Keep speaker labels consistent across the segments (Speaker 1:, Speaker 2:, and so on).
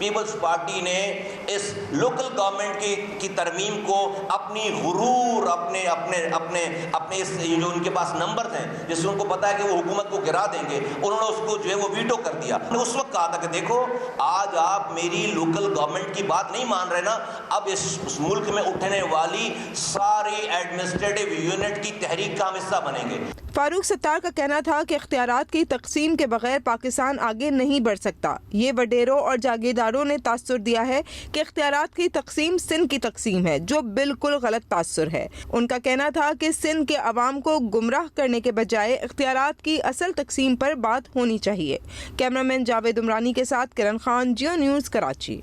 Speaker 1: Peoples party نے اس local government کی ترمیم کو اپنی غرور اپنے اس جو ان کے پاس نمبر ہیں جس سے ان کو پتا ہے کہ وہ حکومت کو گرا دیں گے، انہوں نے اس کو جو ہے وہ ویٹو کر دیا۔ میں نے اس وقت کہا تھا کہ دیکھو آج آپ میری لوکل گورنمنٹ کی بات نہیں مان رہے نا، اب اس ملک میں اٹھنے والی ساری ایڈمنسٹریٹو یونٹ کی تحریک کا ہم حصہ بنیں گے۔
Speaker 2: فاروق ستار کا کہنا تھا کہ اختیارات کی تقسیم کے بغیر پاکستان آگے نہیں بڑھ سکتا۔ یہ وڈیروں اور جاگیرداروں نے تاثر دیا ہے کہ اختیارات کی تقسیم سندھ کی تقسیم ہے، جو بالکل غلط تاثر ہے۔ ان کا کہنا تھا کہ سندھ کے عوام کو گمراہ کرنے کے بجائے اختیارات کی اصل تقسیم پر بات ہونی چاہیے۔ کیمرامین جاوید عمرانی کے ساتھ کرن خان، جیو نیوز، کراچی۔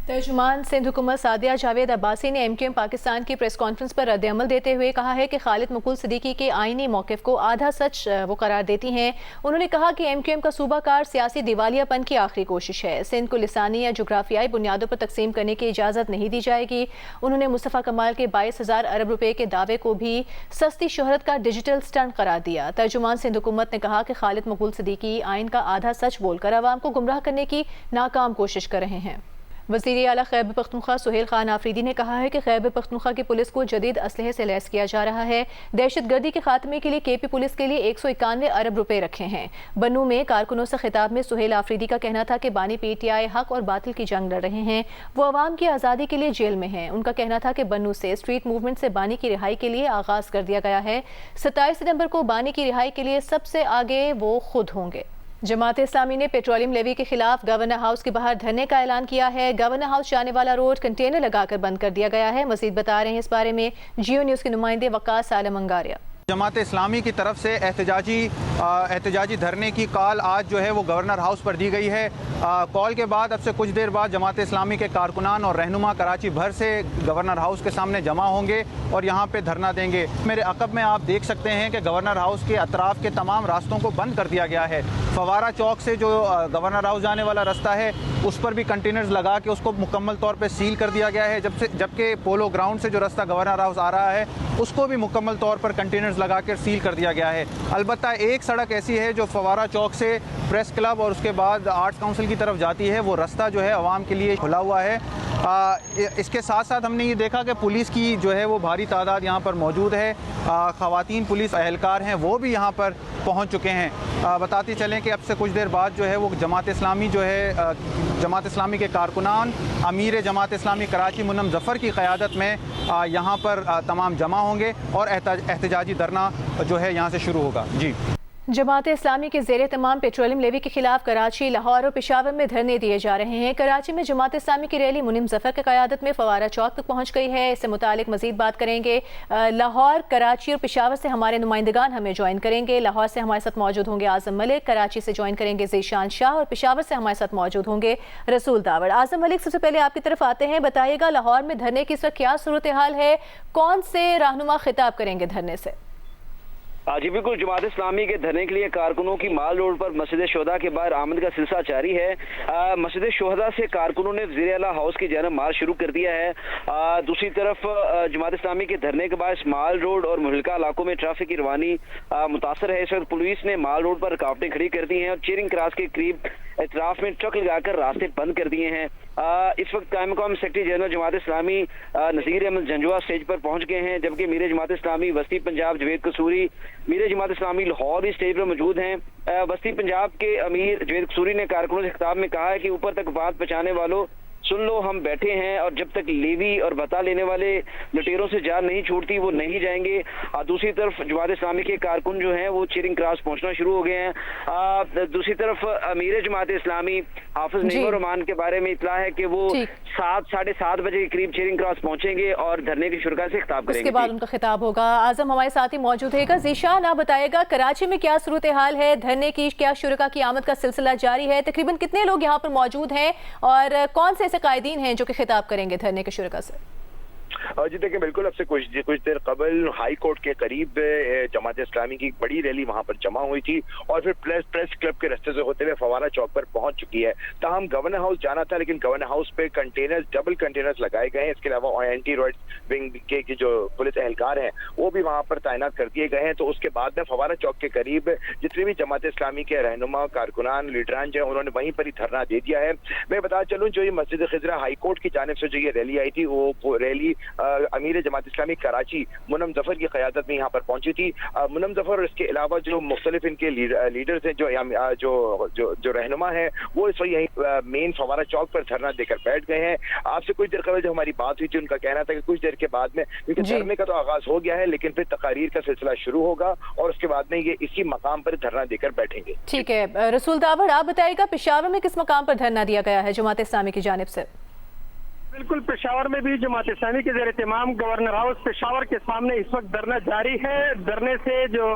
Speaker 3: ترجمان سندھ حکومت سعدیہ جاوید عباسی نے ایم کیو ایم پاکستان کی پریس کانفرنس پر رد عمل دیتے ہوئے کہا ہے کہ خالد مقبول صدیقی کے آئینی موقف کو آدھا سچ وہ قرار دیتی ہیں۔ انہوں نے کہا کہ ایم کیو ایم کا صوبہ کار سیاسی دیوالیہ پن کی آخری کوشش ہے۔ سندھ کو لسانی یا جغرافیائی بنیادوں پر تقسیم کرنے کی اجازت نہیں دی جائے گی۔ انہوں نے مصطفیٰ کمال کے 22,000 ارب روپے کے دعوے کو بھی سستی شہرت کا ڈیجیٹل سٹنٹ قرار دیا۔ ترجمان سندھ حکومت نے کہا کہ خالد مقبول صدیقی آئین کا آدھا سچ بول کر عوام کو گمراہ کرنے کی ناکام کوشش کر رہے ہیں۔ وزیر اعلیٰ خیبر پختونخوا سہیل خان آفریدی نے کہا ہے کہ خیبر پختونخوا کی پولیس کو جدید اسلحے سے لیس کیا جا رہا ہے۔ دہشت گردی کے خاتمے کے لیے کے پی پولیس کے لیے 191 ارب روپے رکھے ہیں۔ بنوں میں کارکنوں سے خطاب میں سہیل آفریدی کا کہنا تھا کہ بانی پی ٹی آئی حق اور باطل کی جنگ لڑ رہے ہیں، وہ عوام کی آزادی کے لیے جیل میں ہیں۔ ان کا کہنا تھا کہ بنوں سے اسٹریٹ موومنٹ سے بانی کی رہائی کے لیے آغاز کر دیا گیا ہے۔ 27 ستمبر کو بانی کی رہائی کے لیے سب سے آگے وہ خود ہوں گے۔ جماعت اسلامی نے پیٹرولیم لیوی کے خلاف گورنر ہاؤس کے باہر دھرنے کا اعلان کیا ہے۔ گورنر ہاؤس جانے والا روڈ کنٹینر لگا کر بند کر دیا گیا ہے۔ مزید بتا رہے ہیں اس بارے میں جیو نیوز کے نمائندے وقاص عالم انگاریہ۔
Speaker 4: جماعت اسلامی کی طرف سے احتجاجی دھرنے کی کال آج جو ہے وہ گورنر ہاؤس پر دی گئی ہے۔ کال کے بعد اب سے کچھ دیر بعد جماعت اسلامی کے کارکنان اور رہنما کراچی بھر سے گورنر ہاؤس کے سامنے جمع ہوں گے اور یہاں پہ دھرنا دیں گے۔ میرے عقب میں آپ دیکھ سکتے ہیں کہ گورنر ہاؤس کے اطراف کے تمام راستوں کو بند کر دیا گیا ہے۔ فوارہ چوک سے جو گورنر ہاؤس جانے والا رستہ ہے اس پر بھی کنٹینرز لگا کے اس کو مکمل طور پہ سیل کر دیا گیا ہے، جبکہ پولو گراؤنڈ سے جو رستہ گورنر ہاؤس آ رہا ہے اس کو بھی مکمل طور پر کنٹینرز لگا کر سیل کر دیا گیا ہے۔ البتہ ایک سڑک ایسی ہے جو فوارہ چوک سے پریس کلب اور اس کے بعد آرٹس کونسل کی طرف جاتی ہے، وہ رستہ جو ہے عوام کے لیے کھلا ہوا ہے۔ اس کے ساتھ ساتھ ہم نے یہ دیکھا کہ پولیس کی جو ہے وہ بھاری تعداد یہاں پر موجود ہے۔ خواتین پولیس اہلکار ہیں وہ بھی یہاں پر پہنچ چکے ہیں۔ بتاتے چلیں کہ اب سے کچھ دیر بعد جو ہے وہ جماعت اسلامی کے کارکنان امیر جماعت اسلامی کراچی منم ظفر کی قیادت میں یہاں پر تمام جمع ہوں گے اور احتجاجی دھرنا جو ہے یہاں سے شروع ہوگا۔ جی،
Speaker 3: جماعت اسلامی کے زیر تمام پیٹرولیم لیوی کے خلاف کراچی، لاہور اور پشاور میں دھرنے دیے جا رہے ہیں۔ کراچی میں جماعت اسلامی کی ریلی منم ظفر کی قیادت میں فوارہ چوک تک پہنچ گئی ہے۔ اس سے متعلق مزید بات کریں گے۔ لاہور، کراچی اور پشاور سے ہمارے نمائندگان ہمیں جوائن کریں گے۔ لاہور سے ہمارے ساتھ موجود ہوں گے اعظم ملک، کراچی سے جوائن کریں گے ذیشان شاہ اور پشاور سے ہمارے ساتھ موجود ہوں گے رسول داوڑ۔ اعظم ملک، سب سے پہلے آپ کی طرف آتے ہیں، بتائیے گا لاہور میں دھرنے کی اس وقت کیا صورتحال ہے؟ کون سے رہنما خطاب کریں گے دھرنے سے؟
Speaker 5: جی بالکل، جماعت اسلامی کے دھرنے کے لیے کارکنوں کی مال روڈ پر مسجد شہداء کے باہر آمد کا سلسلہ جاری ہے۔ مسجد شہداء سے کارکنوں نے وزیر اعلیٰ ہاؤس کی جانب مارچ شروع کر دیا ہے۔ دوسری طرف جماعت اسلامی کے دھرنے کے باعث مال روڈ اور مہلکہ علاقوں میں ٹریفک کی روانی متاثر ہے۔ اس وقت پولیس نے مال روڈ پر رکاوٹیں کھڑی کر دی ہیں اور چیرنگ کراس کے قریب اطراف میں ٹرک لگا کر راستے بند کر دیے ہیں۔ اس وقت قائم مقام secretary general Jamaat Islami Nazir Ahmad Janjua stage پر پہنچ گئے ہیں، جبکہ میر جماعت اسلامی وسطی پنجاب جوید قصوری میر جماعت اسلامی لاہور بھی اسٹیج پر موجود ہیں۔ وسطی پنجاب کے امیر جوید قصوری نے کارکنوں سے خطاب میں کہا ہے کہ اوپر تک بات پہنچانے والوں سن لو، ہم بیٹھے ہیں اور جب تک لیوی اور بتا لینے والے لٹیروں سے جان نہیں چھوڑتی وہ نہیں جائیں گے۔ دوسری طرف جماعت اسلامی کے کارکن جو ہیں وہ چیرنگ کراس پہنچنا شروع ہو گئے ہیں۔ دوسری طرف امیر جماعت اسلامی حافظ نعیم الرحمان کے بارے میں اطلاع ہے کہ وہ 7:30 بجے کے قریب چیرنگ کراس پہنچیں گے اور دھرنے کی شرکاء سے خطاب کریں گے۔
Speaker 3: اس کے بعد ان کا خطاب ہوگا۔ اعظم ہمارے ساتھ ہی موجود ہے گا، ذیشان آپ بتائے گا کراچی میں کیا صورتحال ہے؟ دھرنے کی کیا شرکاء کی آمد کا سلسلہ جاری ہے؟ تقریباً کتنے لوگ یہاں پر موجود ہیں اور کون سے ایسے قائدین ہیں جو کہ خطاب کریں گے دھرنے کے شرکاء سے؟
Speaker 6: جی دیکھیں بالکل اب سے کچھ دیر قبل ہائی کورٹ کے قریب جماعت اسلامی کی بڑی ریلی وہاں پر جمع ہوئی تھی اور پھر پریس کلب کے راستے سے ہوتے ہوئے فوارہ چوک پر پہنچ چکی ہے. تاہم گورنر ہاؤس جانا تھا لیکن گورنر ہاؤس پہ ڈبل کنٹینرز لگائے گئے ہیں. اس کے علاوہ اینٹی رائٹس ونگ کے جو پولیس اہلکار ہیں وہ بھی وہاں پر تعینات کر دیے گئے ہیں. تو اس کے بعد میں فوارہ چوک کے قریب جتنے بھی جماعت اسلامی کے رہنما کارکنان لیڈران جو ہیں انہوں نے وہیں پر ہی دھرنا دے دیا ہے. میں بتا چلوں جو یہ مسجد خضرہ ہائی کورٹ کی جانب سے جو یہ ریلی آئی تھی وہ ریلی امیر جماعت اسلامی کراچی منم ظفر کی قیادت میں یہاں پر پہنچی تھی. منم ظفر اور اس کے علاوہ جو مختلف ان کے لیڈرز ہیں جو رہنما ہیں وہ اس وقت یہیں مین فوارہ چوک پر دھرنا دے کر بیٹھ گئے ہیں. آپ سے کچھ دیر قبل جو ہماری بات ہوئی تھی ان کا کہنا تھا کہ کچھ دیر کے بعد میں کیونکہ دھرنے کا تو آغاز ہو گیا ہے لیکن پھر تقاریر کا سلسلہ شروع ہوگا اور اس کے بعد میں یہ اسی مقام پر دھرنا دے کر بیٹھیں گے.
Speaker 3: ٹھیک ہے رسول داور، آپ بتائیے گا پشاور میں کس مقام پر دھرنا دیا گیا ہے جماعت اسلامی کی جانب سے؟
Speaker 7: بالکل پشاور میں بھی جماعت اسلامی کے زیر اہتمام گورنر ہاؤس پشاور کے سامنے اس وقت دھرنا جاری ہے. دھرنے سے جو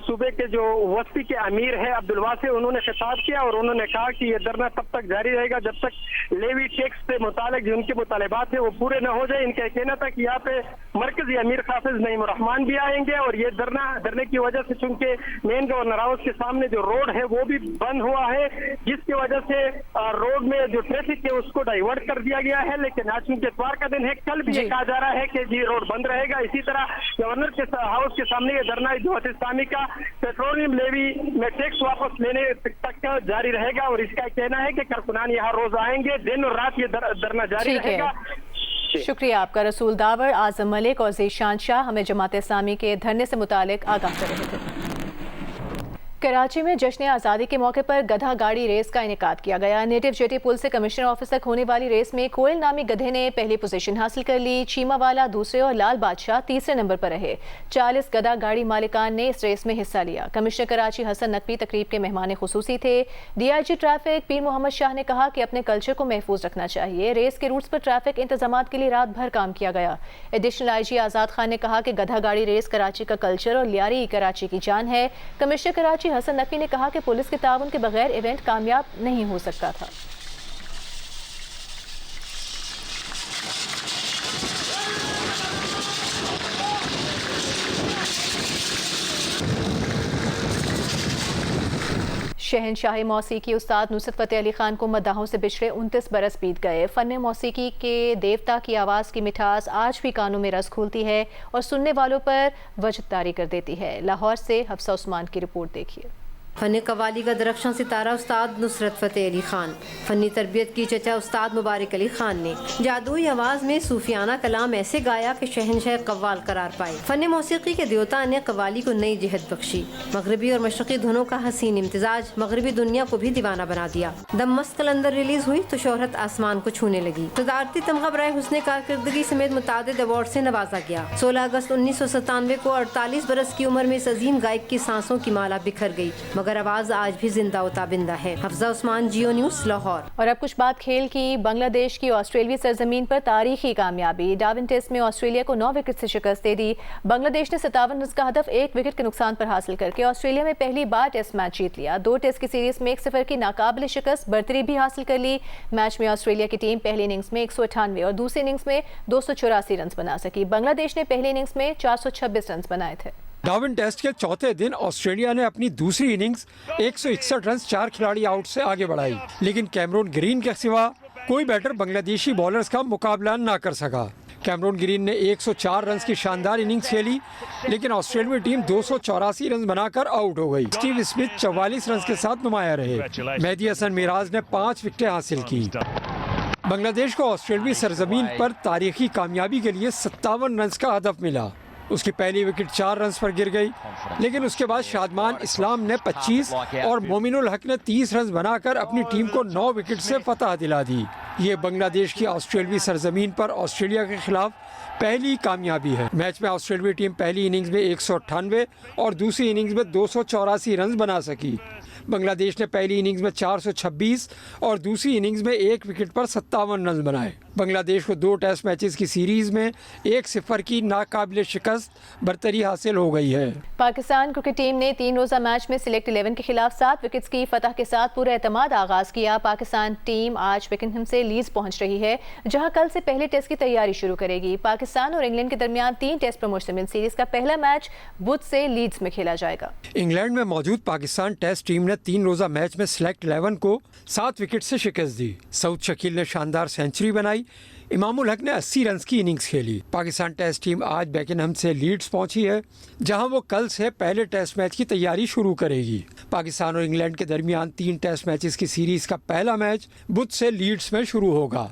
Speaker 7: صوبے کے جو وسطی کے امیر ہے عبدالواسع انہوں نے خطاب کیا اور انہوں نے کہا کہ یہ دھرنا تب تک جاری رہے گا جب تک لیوی ٹیکس سے متعلق جو ان کے مطالبات ہیں وہ پورے نہ ہو جائے. ان کا کہنا تھا کہ یہاں پہ مرکزی امیر حافظ نعیم الرحمان بھی آئیں گے اور یہ دھرنے کی وجہ سے چونکہ مین گورنر ہاؤس کے سامنے جو روڈ ہے وہ بھی بند ہوا ہے جس کی وجہ سے روڈ میں جو ٹریفک ہے اس کو ڈائیورٹ کر دیا گیا ہے. لیکن آج چونکہ اتوار کا دن ہے کل بھی یہ کہا جا رہا ہے کہ جی روڈ بند رہے گا. اسی طرح گورنر کے ہاؤس کے سامنے یہ دھرنا جماعت اسلامی کا پیٹرولیم لیوی میں ٹیکس واپس لینے تک جاری رہے گا اور اس کا کہنا ہے کہ کارکنان یہاں روز آئیں گے دن اور رات یہ دھرنا جاری رہے گا.
Speaker 3: شکریہ آپ کا رسول داور. اعظم ملک اور ذیشان شاہ ہمیں جماعت اسلامی کے دھرنے سے متعلق آگاہ کر رہے تھے. کراچی میں جشن آزادی کے موقع پر گدھا گاڑی ریس کا انعقاد کیا گیا. نیٹو جیٹی پل سے کمشنر آفس تک ہونے والی ریس میں کوئل نامی گدھے نے پہلی پوزیشن حاصل کر لی. چیمہ والا دوسرے اور لال بادشاہ تیسرے نمبر پر رہے. 40 گدھا گاڑی مالکان نے اس ریس میں حصہ لیا. کمشنر کراچی حسن نقوی تقریب کے مہمان خصوصی تھے. ڈی آئی جی ٹریفک پیر محمد شاہ نے کہا کہ اپنے کلچر کو محفوظ رکھنا چاہیے. ریس کے روٹس پر ٹریفک انتظامات کے لیے رات بھر کام کیا گیا. ایڈیشنل آئی جی آزاد خان نے کہا کہ گدھا گاڑی ریس کراچی کا کلچر اور لیاری کراچی کی جان ہے. کمشنر کراچی حسن نقوی نے کہا کہ پولیس کے تعاون کے بغیر ایونٹ کامیاب نہیں ہو سکتا تھا. شہنشاہی موسیقی استاد نصرت فتح علی خان کو مداحوں سے بچھڑے 29 برس بیت گئے. فن موسیقی کے دیوتا کی آواز کی مٹھاس آج بھی کانوں میں رس کھولتی ہے اور سننے والوں پر وجد طاری کر دیتی ہے. لاہور سے حفصہ عثمان کی رپورٹ دیکھیے.
Speaker 8: فن قوالی کا درخشاں ستارہ استاد نصرت فتح علی خان، فنی تربیت کی چچا استاد مبارک علی خان نے جادوئی آواز میں صوفیانہ کلام ایسے گایا کہ شہنشاہ قوال قرار پائے. فن موسیقی کے دیوتا نے قوالی کو نئی جہت بخشی. مغربی اور مشرقی دھنوں کا حسین امتزاج مغربی دنیا کو بھی دیوانہ بنا دیا. دم مست قلندر ریلیز ہوئی تو شہرت آسمان کو چھونے لگی. صدارتی تمغہ برائے حسن کارکردگی سمیت متعدد ایوارڈ سے نوازا گیا. 16 اگست 1997 کو 48 برس کی عمر میں اس عظیم گائک کی سانسوں کی مالا بکھر گئی مگر آواز آج بھی زندہ و تابندہ ہے. حفصہ عثمان، جیو نیوز، لاہور.
Speaker 3: اور اب کچھ بات کھیل کی. بنگلہ دیش کی آسٹریلوی سرزمین پر تاریخی کامیابی. ڈارون ٹیسٹ میں آسٹریلیا کو 9 وکٹ سے شکست دے دی. بنگلہ دیش نے 57 رنز کا ہدف 1 وکٹ کے نقصان پر حاصل کر کے آسٹریلیا میں پہلی بار ٹیسٹ میچ جیت لیا. 2 ٹیسٹ کی سیریز میں 1-0 کی ناقابل شکست برتری بھی حاصل کر لی. میچ میں آسٹریلیا کی ٹیم پہلی اننگز میں 198 اور دوسری اننگز میں 284 رنز بنا سکی. بنگلہ دیش نے پہلی اننگز میں 426 رنز بنائے تھے.
Speaker 9: ڈارون ٹیسٹ کے چوتھے دن آسٹریلیا نے اپنی دوسری اننگز 161 رنز 4 کھلاڑی آؤٹ سے آگے بڑھائی لیکن کیمرون گرین کے سوا کوئی بیٹر بنگلہ دیشی بالرز کا مقابلہ نہ کر سکا. کیمرون گرین نے 104 رنز کی شاندار اننگز کھیلی لیکن آسٹریلوی ٹیم 284 رنز بنا کر آؤٹ ہو گئی. اسٹیو اسمتھ 44 رنز کے ساتھ نمایاں رہے. مہدی حسن میراز نے 5 وکٹیں حاصل کی. بنگلہ دیش کو آسٹریلوی سرزمین پر تاریخی کامیابی کے لیے 57 رنز کا ہدف ملا. اس کی پہلی وکٹ 4 رنز پر گر گئی لیکن اس کے بعد شادمان اسلام نے 25 اور مومن الحق نے 30 رنز بنا کر اپنی ٹیم کو 9 وکٹ سے فتح دلا دی. یہ بنگلہ دیش کی آسٹریلوی سرزمین پر آسٹریلیا کے خلاف پہلی کامیابی ہے. میچ میں آسٹریلوی ٹیم پہلی اننگز میں 198 اور دوسری اننگز میں 284 رنز بنا سکی. بنگلہ دیش نے پہلی اننگز میں 426 اور دوسری اننگز میں 1 وکٹ پر 57 رنز بنائے. بنگلہ دیش کو 2 ٹیسٹ میچز کی سیریز میں 1-0 کی ناقابل شکست برتری حاصل ہو گئی ہے۔
Speaker 3: پاکستان کرکٹ ٹیم نے 3 روزہ میچ میں سلیکٹ 11 کے خلاف 7 وکٹس کی فتح کے ساتھ پورا اعتماد آغاز کیا۔ پاکستان ٹیم آج بکنہم سے لیڈز پہنچ رہی ہے، جہاں کل سے پہلے ٹیسٹ کی تیاری شروع کرے گی۔ پاکستان اور انگلینڈ کے درمیان 3 ٹیسٹ پر مشتمل سیریز کا پہلا میچ بدھ سے لیڈز میں کھیلا جائے گا۔
Speaker 9: انگلینڈ میں موجود پاکستان ٹیسٹ ٹیم نے 3 روزہ میچ میں سلیکٹ 11 کو 7 وکٹ سے شکست دی۔ سعود شکیل نے شاندار سینچری بنائی، امام الحق نے 80 رنز کی اننگز کھیلی۔ پاکستان ٹیسٹ ٹیم آج بیکنہم سے لیڈز پہنچی ہے، جہاں وہ کل سے پہلے ٹیسٹ میچ کی تیاری شروع کرے گی۔ پاکستان اور انگلینڈ کے درمیان 3 ٹیسٹ میچز کی سیریز کا پہلا میچ بدھ سے لیڈز میں شروع ہوگا۔